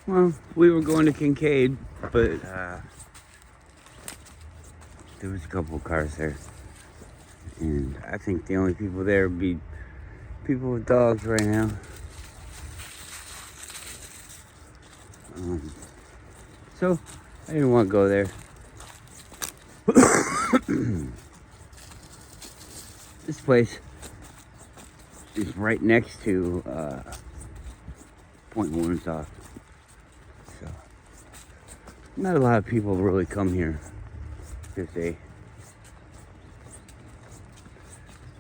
Well, we were going to Kincaid, but there was a couple of cars there. And I think the only people there would be people with dogs right now. So I didn't want to go there. This place is right next to Point Warrensock. So not a lot of people really come here this day.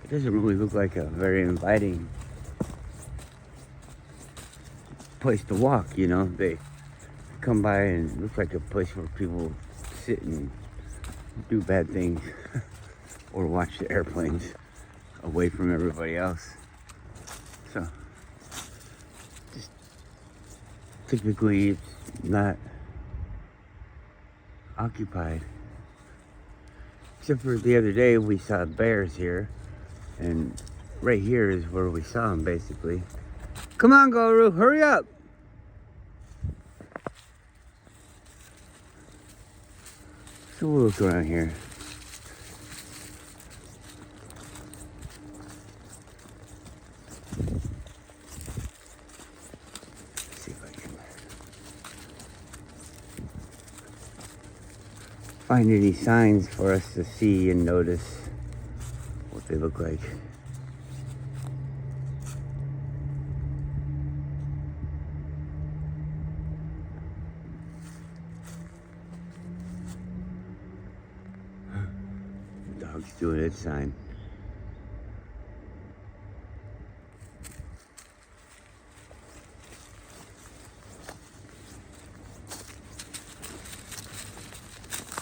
It doesn't really look like a very inviting place to walk, you know. They come by and it looks like a place where people sit and do bad things or watch the airplanes away from everybody else. So just typically it's not occupied. Except for the other day we saw bears here, and right here is where we saw them basically. Come on, Guru, hurry up! So we'll look around here. See if I can find any signs for us to see and notice what they look like. The dog's doing its sign.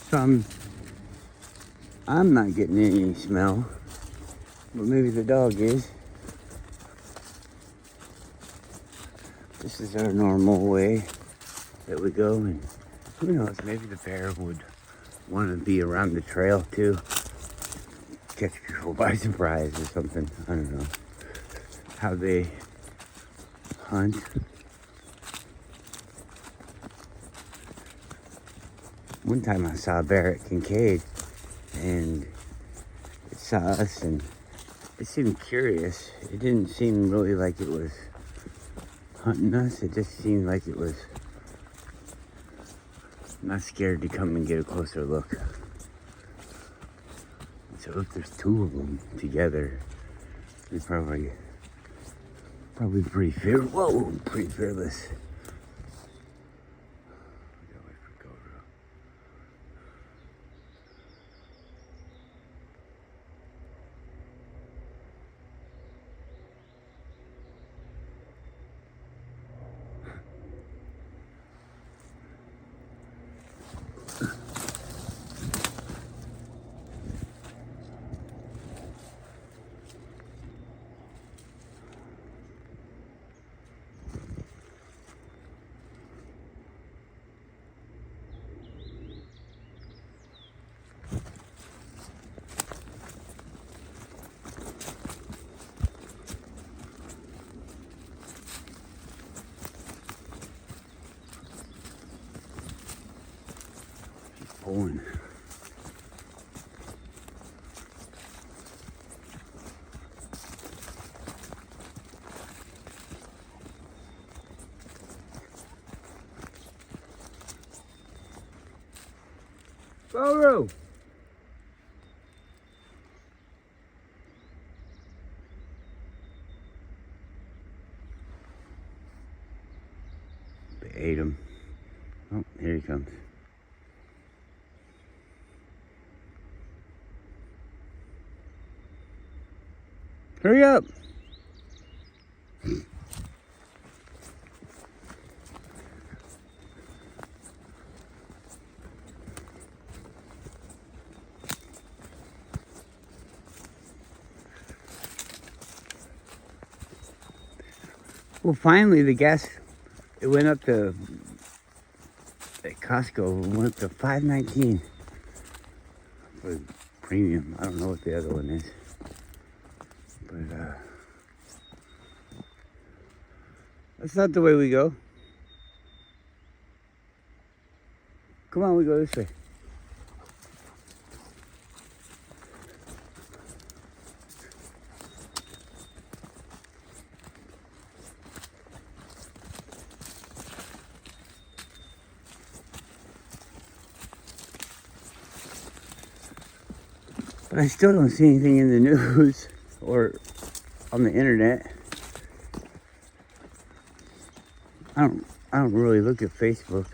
So I'm not getting any smell, but maybe the dog is. This is our normal way that we go, and who knows, maybe the bear would want to be around the trail too. Catch people by surprise or something. I don't know how they hunt. One time I saw a bear at Kincaid, and it saw us, and it seemed curious. It didn't seem really like it was hunting us. It just seemed like it was not scared to come and get a closer look. So look, there's two of them together. They're probably pretty fearless. Whoa, pretty fearless. Pulling. Guru! They ate him. Oh, here he comes. Hurry up! Well, finally, the gas, it went up to, at Costco, it went up to $5.19 for premium. I don't know what the other one is. But, that's not the way we go. Come on, we go this way. But I still don't see anything in the news or on the internet. I don't really look at Facebook.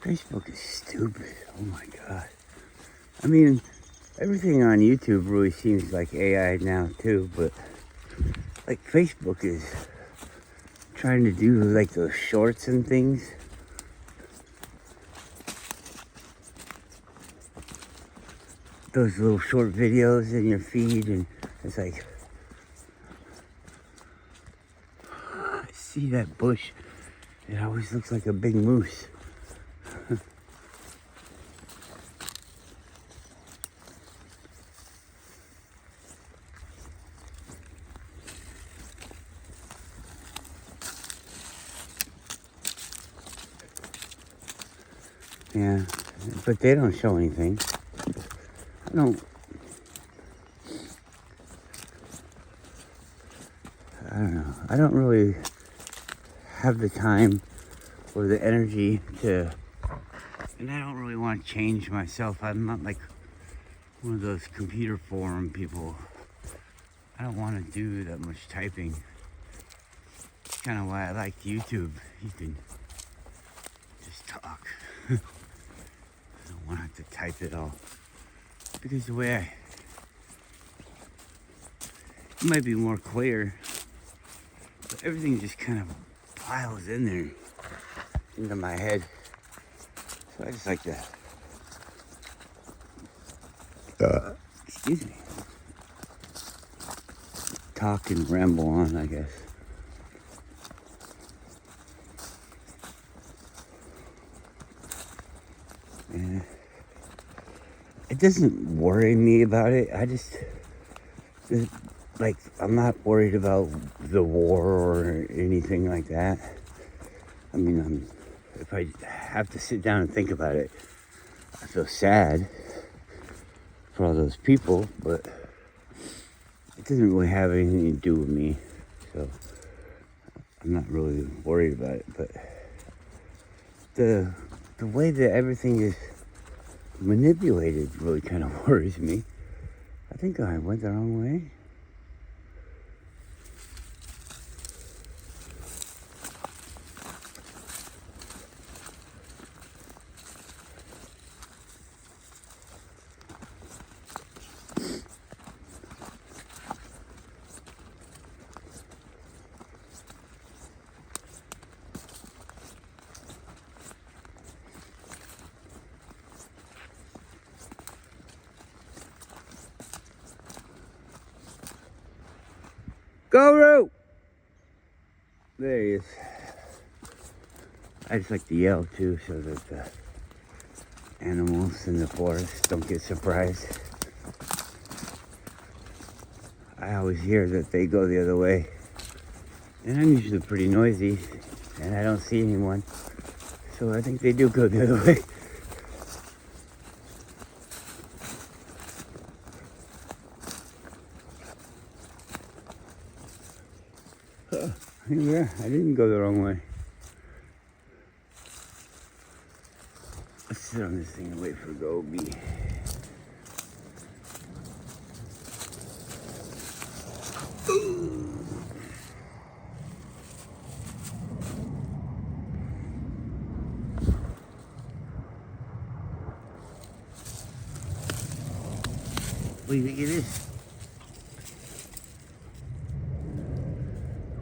Facebook is stupid. Oh my God. I mean, everything on YouTube really seems like AI now too, but like Facebook is trying to do like those shorts and things. Those little short videos in your feed, and it's like, I see that bush. It always looks like a big moose. Yeah, but they don't show anything. I don't know. I don't really have the time or the energy to, and I don't really want to change myself. I'm not like one of those computer forum people. I don't want to do that much typing. That's kind of why I like YouTube. You can just talk. I don't want to have to type it all. Because the way it might be more clear, but everything just kind of piles in there into my head. So I just like to, excuse me, talk and ramble on, I guess. Yeah. It doesn't worry me about it. Like, I'm not worried about the war or anything like that. I mean, if I have to sit down and think about it, I feel sad for all those people, but it doesn't really have anything to do with me. So I'm not really worried about it. But the way that everything is manipulated really kind of worries me. I think I went the wrong way. Go, Root! There he is. I just like to yell too so that the animals in the forest don't get surprised. I always hear that they go the other way. And I'm usually pretty noisy and I don't see anyone. So I think they do go the other way. Yeah, I didn't go the wrong way. Let's sit on this thing and wait for Gobi. What do you think it is?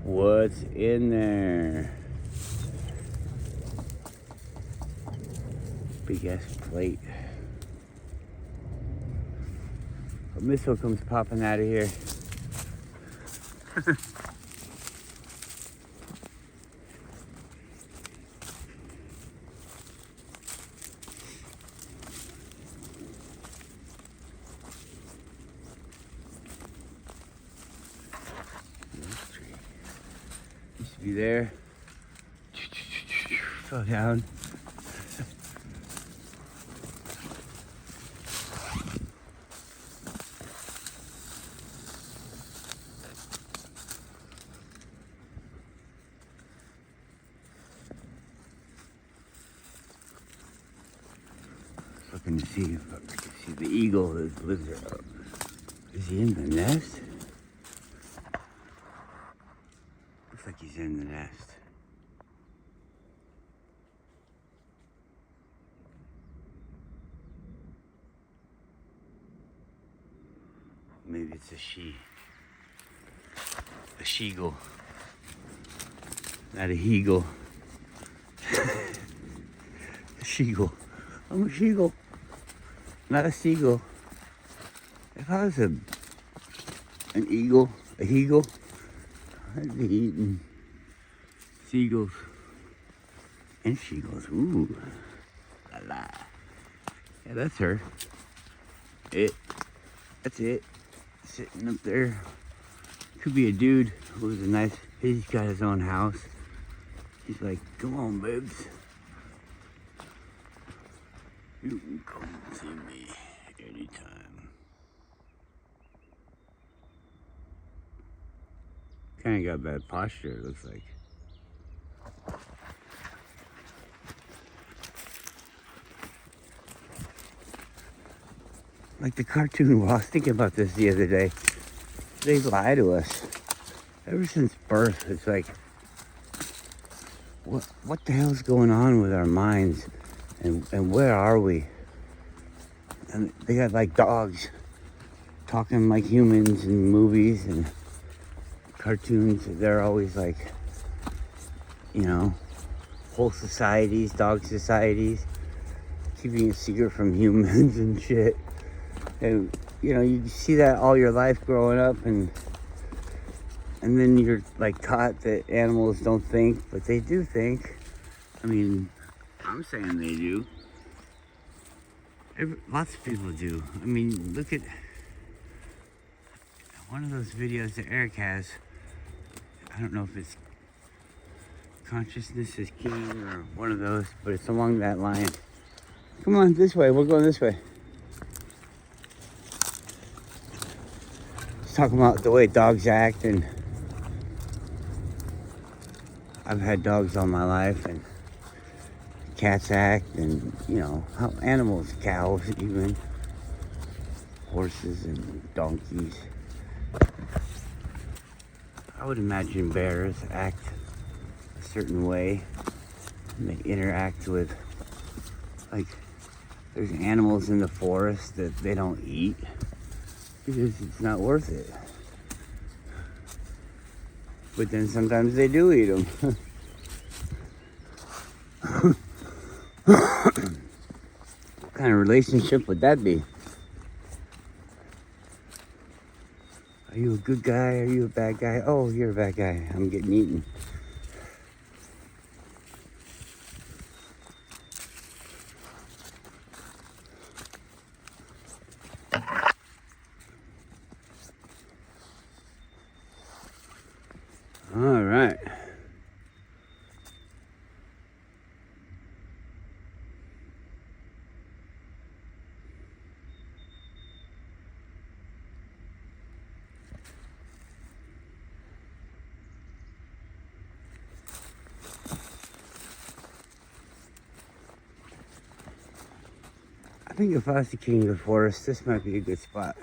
What's in there? Big ass plate. A missile comes popping out of here. Used to be there. Fell down. looking to see if I can see the eagle that lives there. Is he in the nest? Looks like he's in the nest. Maybe it's a she-eagle, not a he-eagle. A she-eagle. I'm a she-eagle, not a seagull. If I was an eagle, a he-eagle, I'd be eating seagulls and she-eagles. Ooh, la la. Yeah, that's her. That's it. Sitting up there. Could be a dude who's a nice, he's got his own house. He's like, come on, babes. You can come see me anytime. Kind of got bad posture, it looks like. Like the cartoon, well, I was thinking about this the other day. They lie to us. Ever since birth, it's like, what the hell's going on with our minds? And where are we? And they got like dogs talking like humans in movies and cartoons. They're always like, you know, whole societies, dog societies, keeping a secret from humans and shit. And you know, you see that all your life growing up, and then you're like taught that animals don't think, but they do think. I mean, I'm saying they do. Lots of people do. I mean, look at one of those videos that Eric has. I don't know if it's Consciousness is King or one of those, but it's along that line. Come on, this way. We're going this way. He's talking about the way dogs act, and I've had dogs all my life, and cats act, and you know how animals, cows even, horses and donkeys. I would imagine bears act a certain way, and they interact with, like, there's animals in the forest that they don't eat because it's not worth it. But then sometimes they do eat them. What kind of relationship would that be? Are you a good guy? Are you a bad guy? Oh, you're a bad guy. I'm getting eaten. All right. I think if I was the king of the forest, this might be a good spot.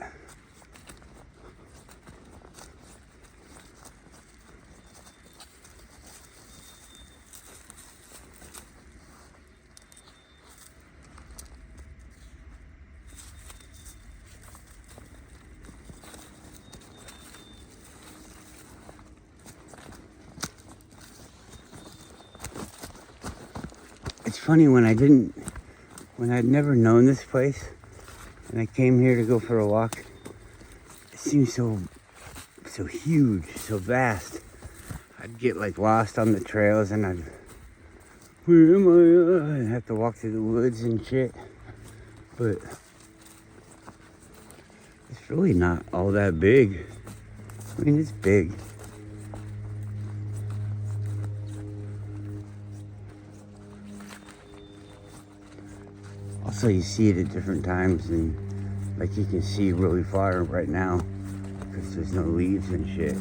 It's funny, when I'd never known this place, and I came here to go for a walk, it seemed so huge, so vast. I'd get like lost on the trails, and where am I? I'd have to walk through the woods and shit. But it's really not all that big. I mean, it's big. Also, you see it at different times, and like you can see really far right now because there's no leaves and shit.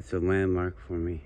It's a landmark for me.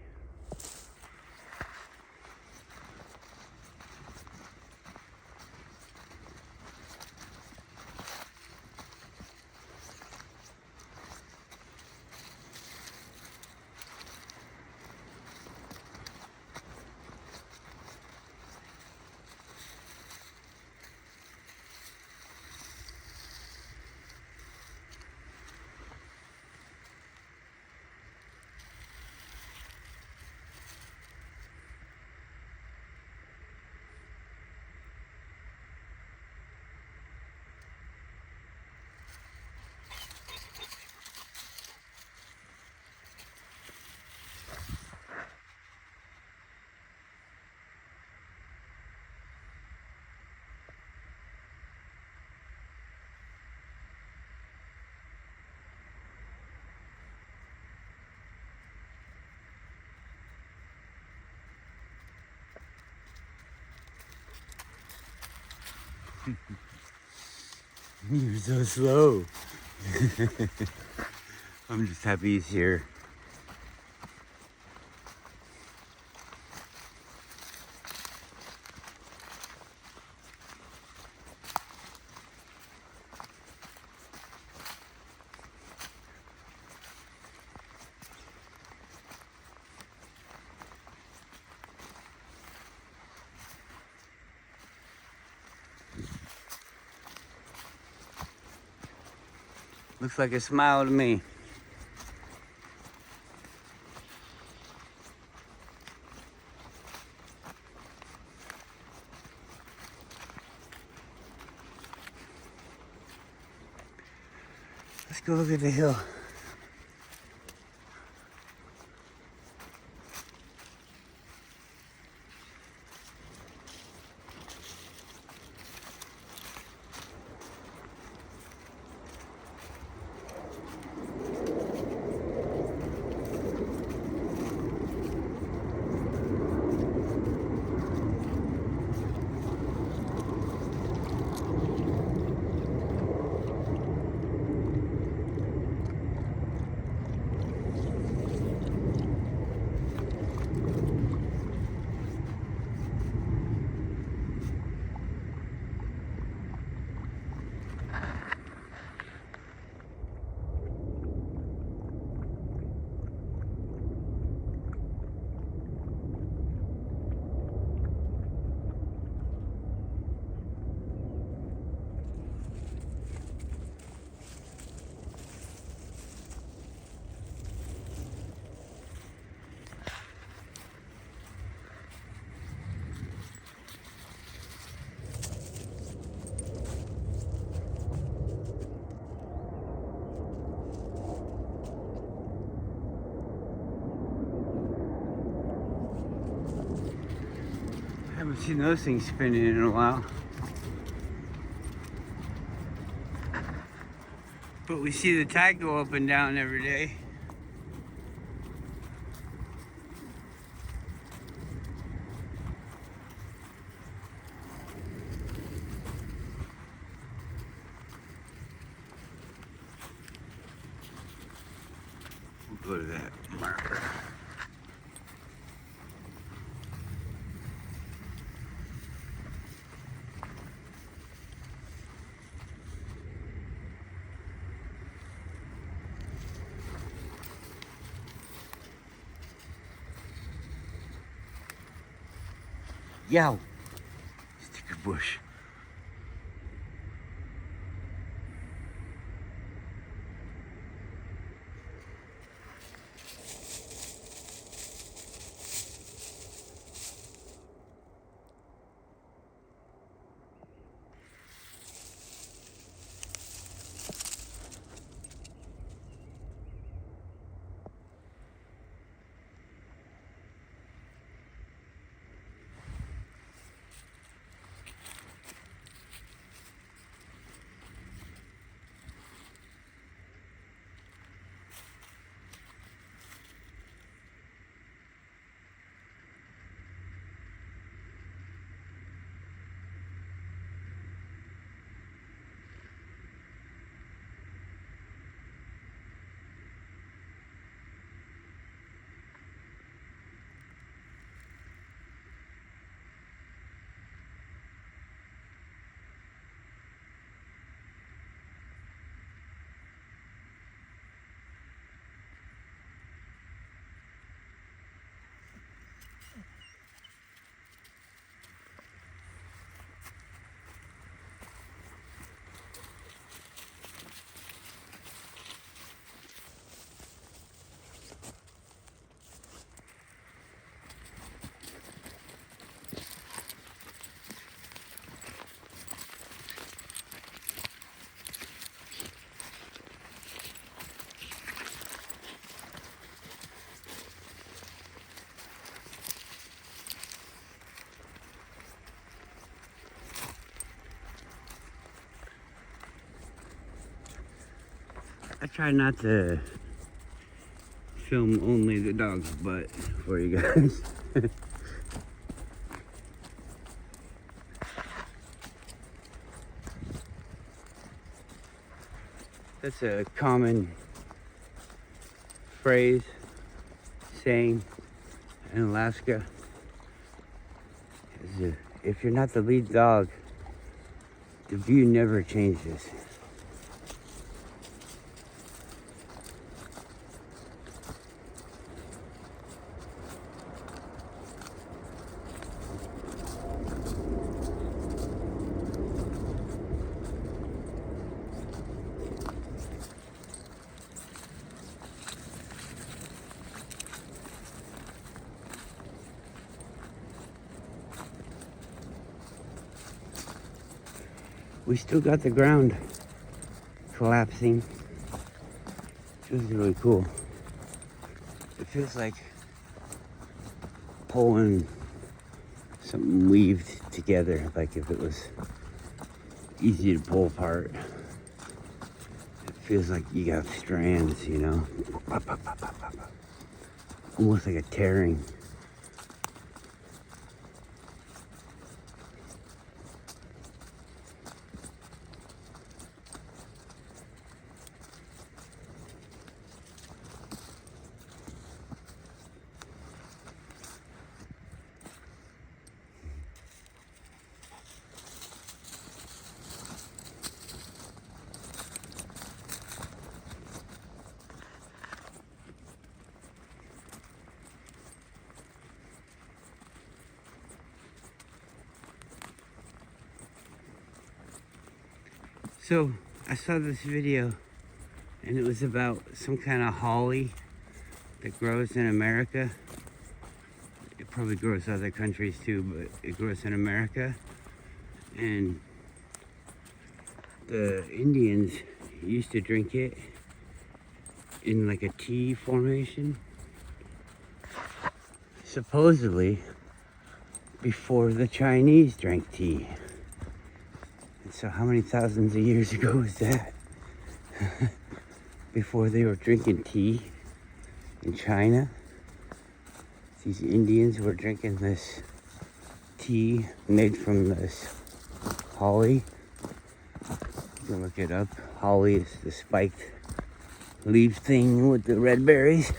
You're so slow. I'm just happy he's here. Looks like a smile to me. Let's go look at the hill. Haven't seen those things spinning in a while. But we see the tide go up and down every day. We'll go to that marker. Yow! Sticker bush. I try not to film only the dog's butt for you guys. That's a common phrase, saying in Alaska. Is if you're not the lead dog, the view never changes. We still got the ground collapsing. Feels really cool. It feels like pulling something weaved together, like if it was easy to pull apart. It feels like you got strands, you know? Almost like a tearing. So I saw this video and it was about some kind of holly that grows in America. It probably grows other countries too, but it grows in America. And the Indians used to drink it in like a tea formation. Supposedly before the Chinese drank tea. So how many thousands of years ago was that? Before they were drinking tea in China, these Indians were drinking this tea made from this holly. You can look it up. Holly is the spiked leaf thing with the red berries.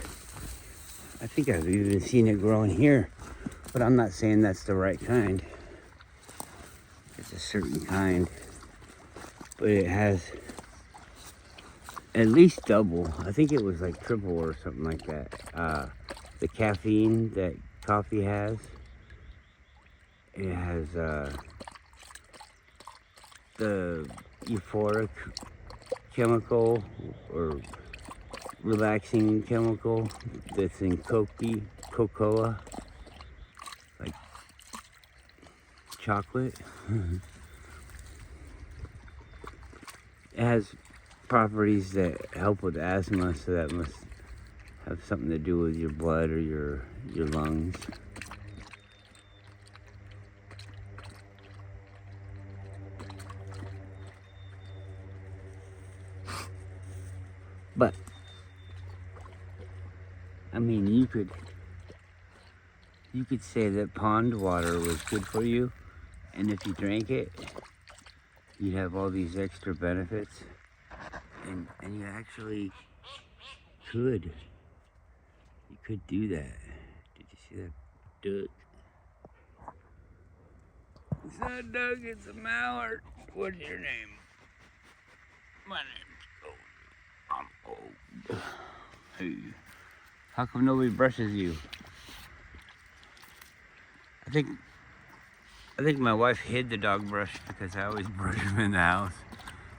I think I've even seen it growing here, but I'm not saying that's the right kind. It's a certain kind, but it has at least double. I think it was like triple or something like that. The caffeine that coffee has. It has the euphoric chemical or relaxing chemical that's in cocoa, like chocolate. It has properties that help with asthma, so that must have something to do with your blood or your lungs. But I mean, you could say that pond water was good for you, and if you drank it, you'd have all these extra benefits, and you actually could. You could do that. Did you see that duck? It's not a duck, it's a mallard. What's your name? My name's Gold. I'm old. Hey. How come nobody brushes you? I think my wife hid the dog brush because I always brush him in the house.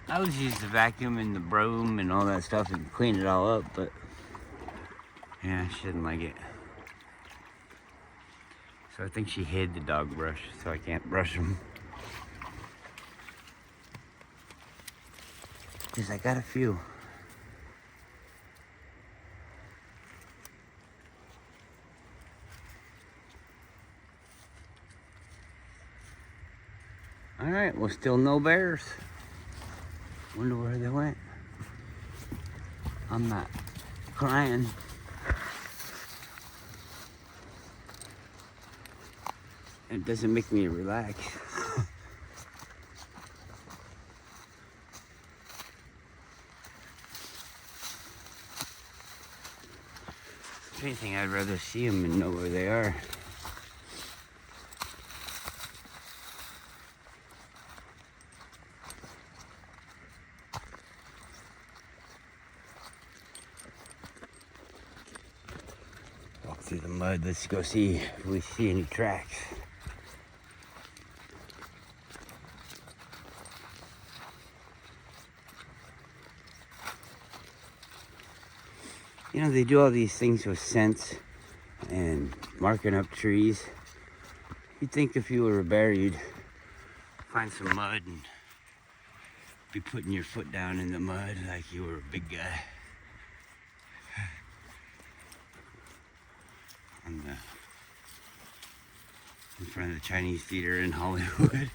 I always use the vacuum and the broom and all that stuff and clean it all up, but yeah, she didn't like it. So I think she hid the dog brush so I can't brush him. Because I got a few. Alright, well, still no bears. Wonder where they went. I'm not crying. It doesn't make me relax. If anything, I'd rather see them and know where they are. Walk through the mud. Let's go see if we see any tracks. You know, they do all these things with scents and marking up trees. You'd think if you were a bear, you'd find some mud and be putting your foot down in the mud like you were a big guy. In front of the Chinese theater in Hollywood.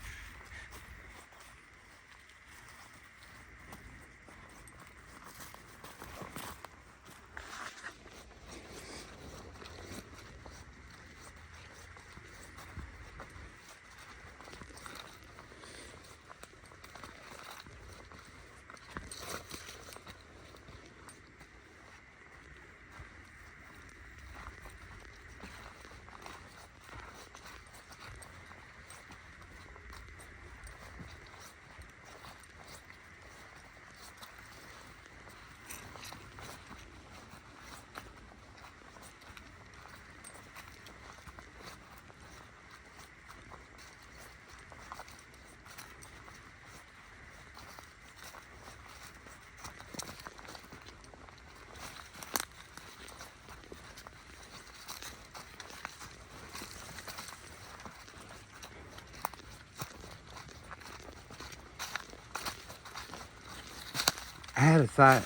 I had a thought,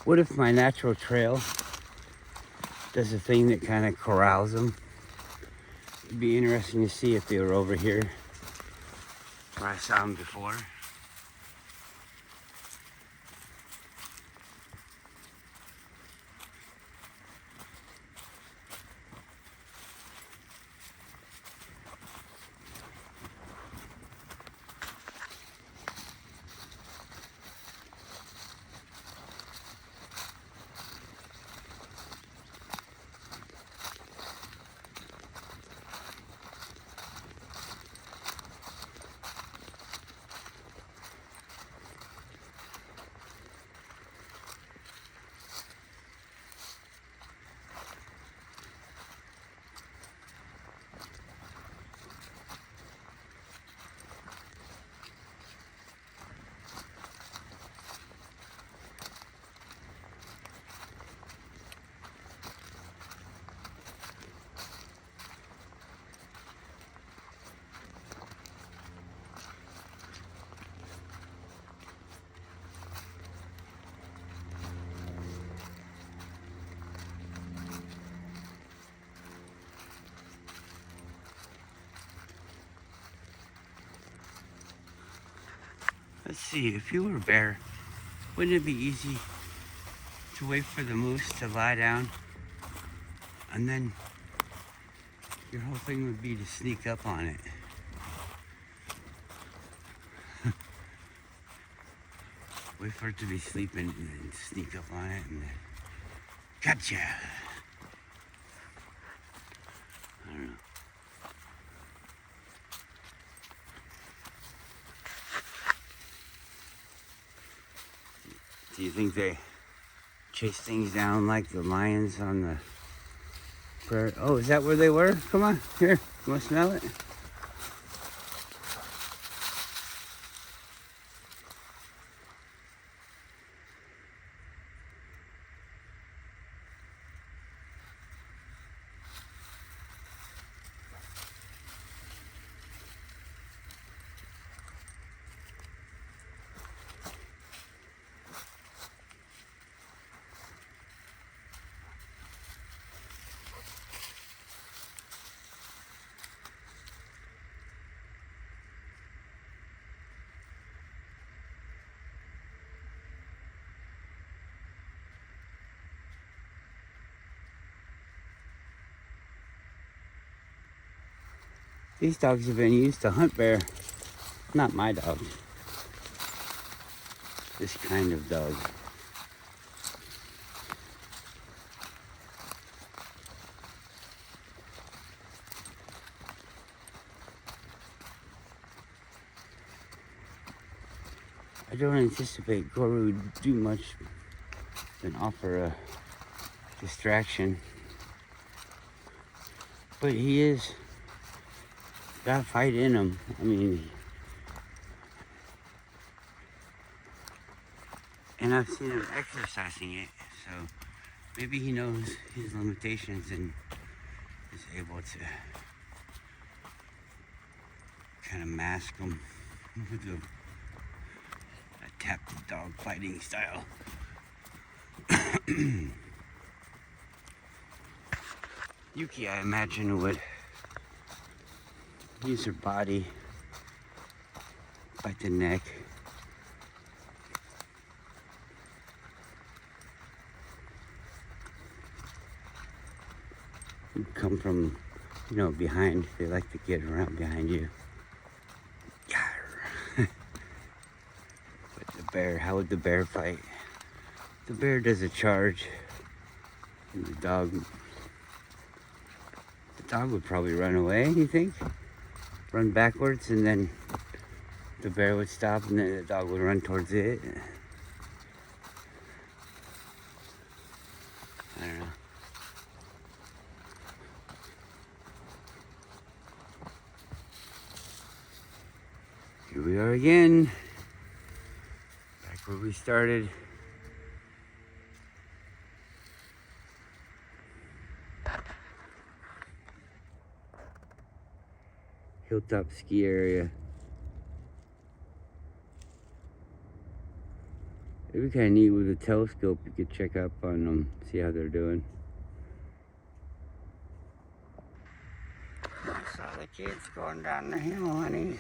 what if my natural trail does a thing that kind of corrals them? It'd be interesting to see if they were over here where I saw them before. Let's see, if you were a bear, wouldn't it be easy to wait for the moose to lie down and then your whole thing would be to sneak up on it? Wait for it to be sleeping and then sneak up on it and then gotcha. I don't know. Do you think they chase things down like the lions on the prairie? Oh, is that where they were? Come on, here. You want to smell it? These dogs have been used to hunt bear. Not my dog. This kind of dog. I don't anticipate Guru would do much than offer a distraction. But he is got a fight in him. I mean, and I've seen him exercising it, so maybe he knows his limitations and is able to kind of mask them with a tap the dog fighting style. Yuki, I imagine, would use her body, bite the neck. You come from, behind. They like to get around behind you. But the bear, how would the bear fight? The bear does a charge, and the dog would probably run away, you think? Run backwards, and then the bear would stop, and then the dog would run towards it. I don't know. Here we are again, back where we started. Hilltop ski area. It'd be kind of neat with a telescope. You could check up on them, see how they're doing. I saw the kids going down the hill, honey.